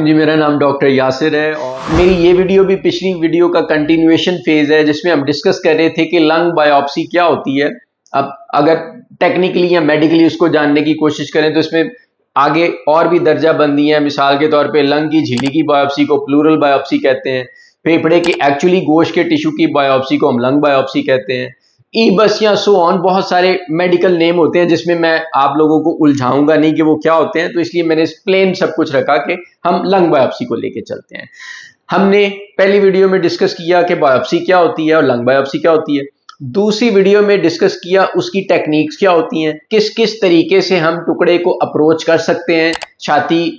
वालेकुम जी, मेरा नाम डॉक्टर यासिर है और मेरी ये वीडियो भी पिछली वीडियो का कंटिन्यूएशन फेज है जिसमें हम डिस्कस कर रहे थे कि लंग बायोप्सी क्या होती है। अब अगर टेक्निकली या मेडिकली उसको जानने की कोशिश करें तो इसमें आगे और भी दर्जा बंदी है। मिसाल के तौर पे लंग की झिल्ली की बायोप्सी को प्लूरल बायोप्सी कहते हैं, फेफड़े के एक्चुअली गोश्त के टिश्यू की बायोप्सी को हम लंग बायोप्सी कहते हैं। बस या सो ऑन बहुत सारे मेडिकल नेम होते हैं जिसमें मैं आप लोगों को उलझाऊंगा नहीं कि वो क्या होते हैं, तो इसलिए मैंने प्लेन सब कुछ रखा कि हम लंग बायोप्सी को लेके चलते हैं। हमने पहली वीडियो में डिस्कस किया कि बायोप्सी क्या होती है और लंग बायोप्सी क्या होती है। दूसरी वीडियो में डिस्कस किया उसकी टेक्निक्स क्या होती हैं, किस किस तरीके से हम टुकड़े को अप्रोच कर सकते हैं छाती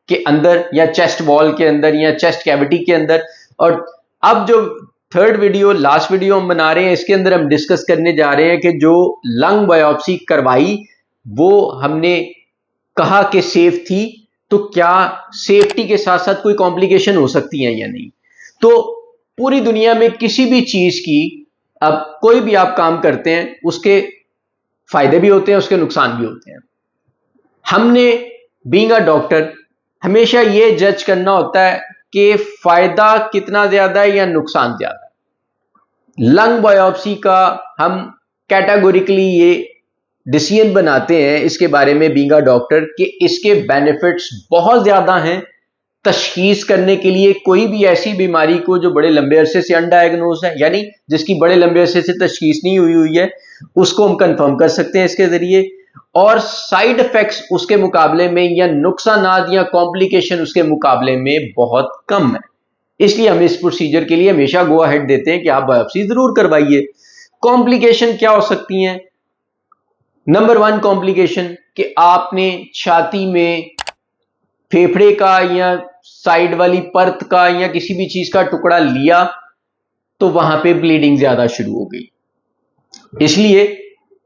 के अंदर या चेस्ट वॉल के अंदर या चेस्ट कैविटी के अंदर। और अब जो थर्ड वीडियो, लास्ट वीडियो हम बना रहे हैं, इसके अंदर हम डिस्कस करने जा रहे हैं कि जो लंग बायोप्सी करवाई वो हमने कहा कि सेफ थी, तो क्या सेफ्टी के साथ साथ कोई कॉम्प्लिकेशन हो सकती है या नहीं। तो पूरी दुनिया में किसी भी चीज की, अब कोई भी आप काम करते हैं उसके फायदे भी होते हैं, उसके नुकसान भी होते हैं। हमने बीइंग अ डॉक्टर हमेशा ये जज करना होता है कि फायदा कितना ज्यादा है या नुकसान ज्यादा है। लंग बायोप्सी का हम कैटेगोरिकली ये डिसीजन बनाते हैं इसके बारे में बीइंग अ डॉक्टर कि इसके बेनिफिट्स बहुत ज्यादा हैं। तशखीस करने के लिए कोई भी ऐसी बीमारी को जो बड़े लंबे अरसे से अनडायग्नोज है, यानी जिसकी बड़े लंबे अरसे से तशखीस नहीं हुई है, उसको हम कंफर्म कर सकते हैं इसके जरिए। और साइड इफेक्ट्स उसके मुकाबले में या नुकसानात या कॉम्प्लिकेशन उसके मुकाबले में बहुत कम है। इसलिए हम इस प्रोसीजर के लिए हमेशा गो अहेड देते हैं कि आप बायोप्सी जरूर करवाइए। कॉम्प्लिकेशन क्या हो सकती हैं? नंबर 1 कॉम्प्लिकेशन कि आपने छाती में फेफड़े का या साइड वाली परत का या किसी भी चीज का टुकड़ा लिया तो वहां पे ब्लीडिंग ज्यादा शुरू हो गई। इसलिए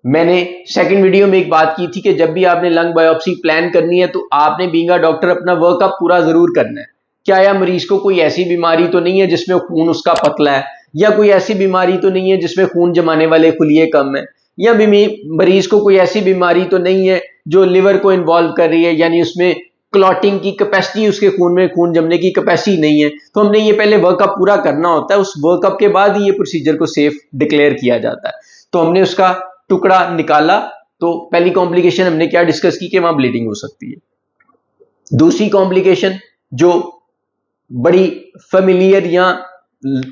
मैंने सेकंड वीडियो में एक बात की थी कि जब भी आपने लंग बायोप्सी प्लान करनी है तो आपने बीइंग अ डॉक्टर अपना वर्कअप पूरा जरूर करना है। क्या या मरीज को कोई ऐसी बीमारी तो नहीं है जिसमें खून उसका पतला है, या कोई ऐसी बीमारी तो नहीं है जिसमें खून जमाने वाले खुलिये कम है, या मरीज को कोई ऐसी बीमारी तो नहीं है जो लिवर को इन्वॉल्व कर रही है, यानी उसमें क्लॉटिंग की कैपेसिटी, उसके खून में खून जमने की कैपेसिटी नहीं है। तो हमने ये पहले वर्कअप पूरा करना होता है, उस वर्कअप के बाद ही ये प्रोसीजर को सेफ डिक्लेयर किया जाता है। तो हमने उसका टुकड़ा निकाला तो पहली कॉम्प्लिकेशन हमने क्या डिस्कस की कि वहां ब्लीडिंग हो सकती है। दूसरी कॉम्प्लिकेशन जो बड़ी फेमिलियर या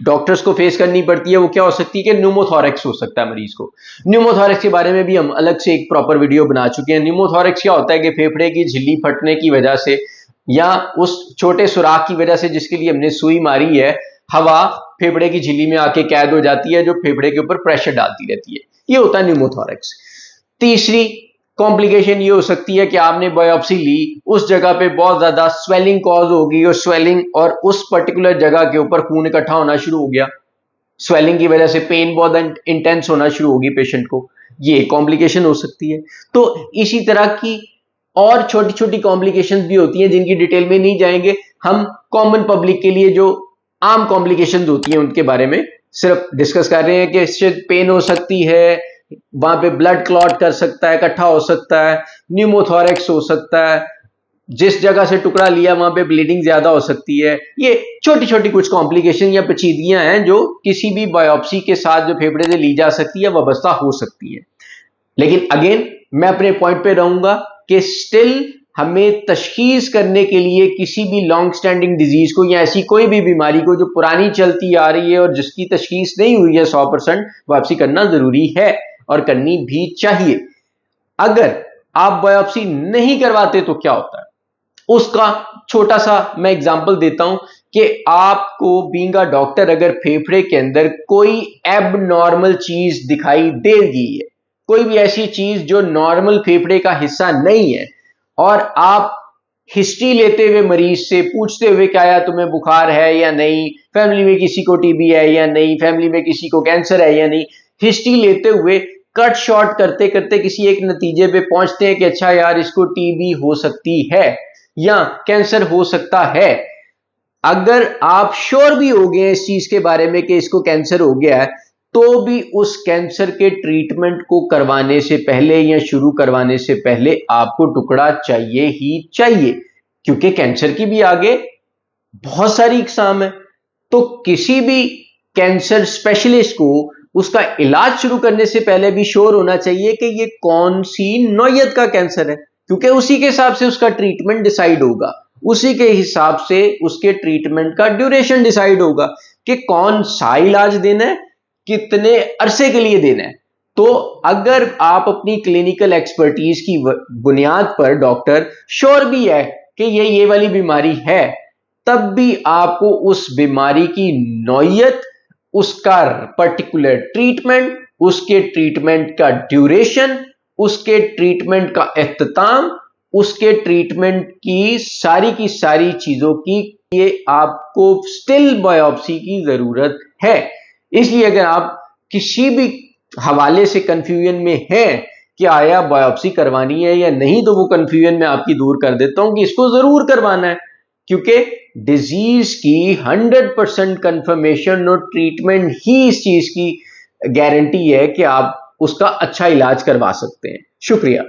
डॉक्टर्स को फेस करनी पड़ती है वो क्या हो सकती है कि न्यूमोथोरैक्स हो सकता है मरीज को। न्यूमोथोरैक्स के बारे में भी हम अलग से एक प्रॉपर वीडियो बना चुके हैं। न्यूमोथोरैक्स क्या होता है कि फेफड़े की झिल्ली फटने की वजह से या उस छोटे सुराख की वजह से जिसके लिए हमने सुई मारी है, हवा फेफड़े की झिल्ली में आके कैद हो जाती है जो फेफड़े के ऊपर प्रेशर डालती रहती है, ये होता है न्यूमोथोरैक्स। तीसरी कॉम्प्लिकेशन ये हो सकती है कि आपने बायोप्सी ली, उस जगह पे बहुत ज्यादा स्वेलिंग कॉज होगी और स्वेलिंग और उस पर्टिकुलर जगह के ऊपर खून इकट्ठा होना शुरू हो गया। स्वेलिंग की वजह से पेन बहुत इंटेंस होना शुरू होगी पेशेंट को, ये कॉम्प्लिकेशन हो सकती है। तो इसी तरह की और छोटी छोटी कॉम्प्लिकेशंस भी होती हैं जिनकी डिटेल में नहीं जाएंगे। हम कॉमन पब्लिक के लिए जो आम कॉम्प्लिकेशंस होती हैं उनके बारे में सिर्फ डिस्कस कर रहे हैं कि इससे पेन हो सकती है, वहां पे ब्लड क्लॉट कर सकता है, इकट्ठा हो सकता है, न्यूमोथोरैक्स हो सकता है, जिस जगह से टुकड़ा लिया वहां पे ब्लीडिंग ज्यादा हो सकती है। ये छोटी छोटी कुछ कॉम्प्लिकेशन या पेचीदगियां हैं जो किसी भी बायोप्सी के साथ जो फेफड़े से ली जा सकती है वाबस्ता हो सकती है। लेकिन अगेन मैं अपने पॉइंट पे रहूंगा कि स्टिल हमें तशखीस करने के लिए किसी भी लॉन्ग स्टैंडिंग डिजीज को या ऐसी कोई भी बीमारी को जो पुरानी चलती आ रही है और जिसकी तशखीस नहीं हुई है 100%, बायोप्सी करना जरूरी है और करनी भी चाहिए। अगर आप बायोप्सी नहीं करवाते तो क्या होता है उसका छोटा सा मैं एग्जांपल देता हूं कि आपको बीइंग अ डॉक्टर अगर फेफड़े के अंदर कोई एबनॉर्मल चीज दिखाई दे रही है, कोई भी ऐसी चीज जो नॉर्मल फेफड़े का हिस्सा नहीं है, और आप हिस्ट्री लेते हुए मरीज से पूछते हुए कि आया तुम्हें बुखार है या नहीं, फैमिली में किसी को टीबी है या नहीं, फैमिली में किसी को कैंसर है या नहीं, हिस्ट्री लेते हुए कट शॉर्ट करते करते किसी एक नतीजे पे पहुंचते हैं कि अच्छा यार इसको टीबी हो सकती है या कैंसर हो सकता है। अगर आप श्योर भी हो गए इस चीज के बारे में कि इसको कैंसर हो गया है, तो भी उस कैंसर के ट्रीटमेंट को करवाने से पहले या शुरू करवाने से पहले आपको टुकड़ा चाहिए ही चाहिए, क्योंकि कैंसर की भी आगे बहुत सारी इकसाम है। तो किसी भी कैंसर स्पेशलिस्ट को उसका इलाज शुरू करने से पहले भी श्योर होना चाहिए कि ये कौन सी नौयत का कैंसर है, क्योंकि उसी के हिसाब से उसका ट्रीटमेंट डिसाइड होगा, उसी के हिसाब से उसके ट्रीटमेंट का ड्यूरेशन डिसाइड होगा कि कौन सा इलाज देना है, कितने अरसे के लिए देना है। तो अगर आप अपनी क्लिनिकल एक्सपर्टीज की बुनियाद पर डॉक्टर श्योर भी है कि ये वाली बीमारी है, तब भी आपको उस बीमारी की नौयत, उसका पर्टिकुलर ट्रीटमेंट, उसके ट्रीटमेंट का ड्यूरेशन, उसके ट्रीटमेंट का इख्तिताम, उसके ट्रीटमेंट की सारी चीजों की ये आपको स्टिल बायोप्सी की जरूरत है। इसलिए अगर आप किसी भी हवाले से कंफ्यूजन में हैं कि आया बायोप्सी करवानी है या नहीं, तो वो कंफ्यूजन मैं आपकी दूर कर देता हूं कि इसको जरूर करवाना है, क्योंकि डिजीज की 100% कंफर्मेशन और ट्रीटमेंट ही इस चीज की गारंटी है कि आप उसका अच्छा इलाज करवा सकते हैं। शुक्रिया।